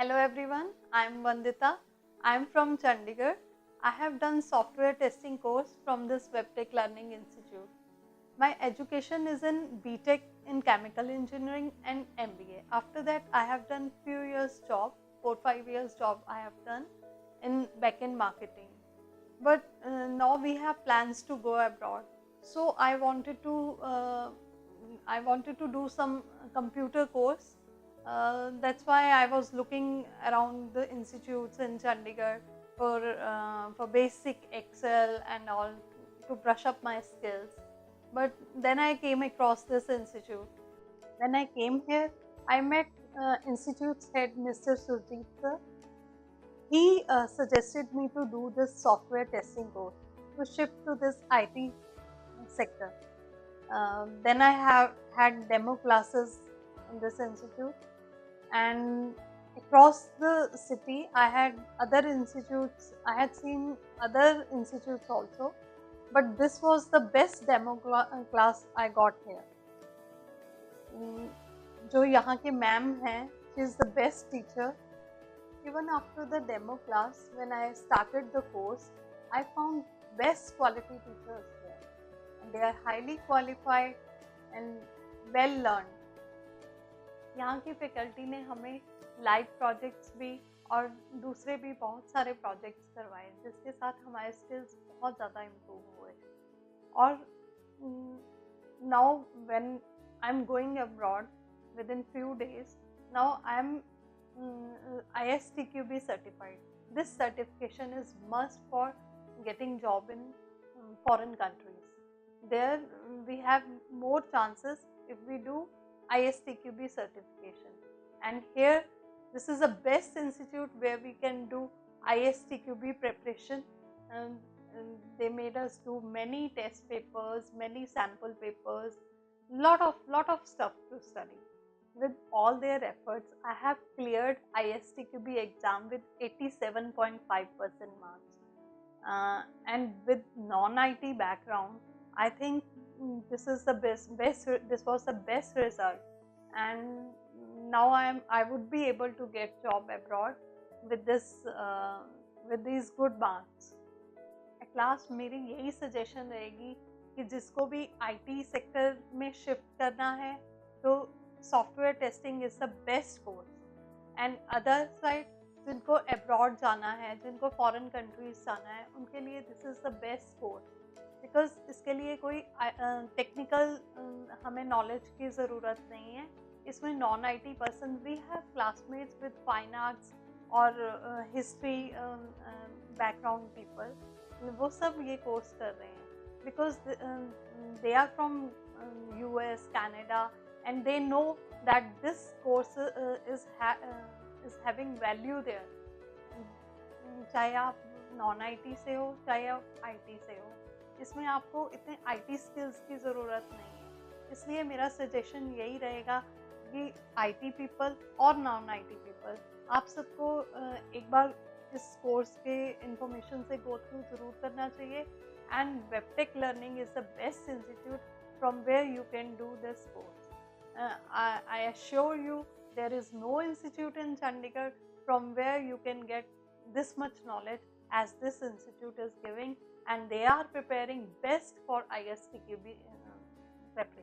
Hello everyone, I am Vandita. I am from Chandigarh. I have done software testing course from this WebTech Learning Institute. My education is in BTech in Chemical Engineering and MBA. After that, I have done few years job, 4-5 years job I have done in backend marketing. But now we have plans to go abroad. So I wanted to do some computer course. That's why I was looking around the institutes in Chandigarh for basic Excel and all to brush up my skills. But then I came across this institute. When I came here, I met institute's head, Mr. Surjeet sir. He suggested me to do this software testing course to shift to this IT sector. Then I have had demo classes in this institute, and across the city I had other institutes. I had seen other institutes also, but this was the best demo class I got here. जो यहाँ के ma'am हैं, she is the best teacher. Even after the demo class, when I started the course, I found best quality teachers there. And they are highly qualified and well learned. यहाँ की faculty ने हमें live projects भी और दूसरे भी बहुत सारे प्रोजेक्ट्स करवाए, जिसके साथ हमारे स्किल्स बहुत ज़्यादा इम्प्रूव हुए. और now when I am going abroad with in few days, now I am ISTQB certified. This certification is must for getting job in foreign countries. There we have more chances if we do ISTQB certification. And here this is the best institute where we can do ISTQB preparation. And they made us do many test papers, many sample papers, lot of stuff to study. With all their efforts, I have cleared ISTQB exam with 87.5% marks. And with non-IT background, I think this is the best. This was the best result, and now I would be able to get job abroad with this with these good marks. At last, मेरी यही suggestion रहेगी कि जिसको भी IT sector में shift करना है, तो software testing is the best course. And other side, जिनको अब्रॉड जाना है, जिनको फॉरेन कंट्रीज जाना है, उनके लिए this is the best course. Because इसके लिए कोई टेक्निकल हमें नॉलेज की ज़रूरत नहीं है. इसमें non IT person, we have classmates with fine arts और हिस्ट्री बैकग्राउंड पीपल, वो सब ये कोर्स कर रहे हैं. Because they are from US, Canada, and they know that this course is having value there. चाहे आप नॉन IT से हो, चाहे आप IT से हो, इसमें आपको इतने IT स्किल्स की ज़रूरत नहीं है. इसलिए मेरा सजेशन यही रहेगा कि IT पीपल और नॉन IT पीपल, आप सबको एक बार इस कोर्स के इंफॉर्मेशन से गो थ्रू ज़रूर करना चाहिए. And वेबटेक learning is the best institute from where you can do this course. I assure you, there is no institute in Chandigarh from where you can get this much knowledge as this institute is giving, and they are preparing best for ISTQB preparation.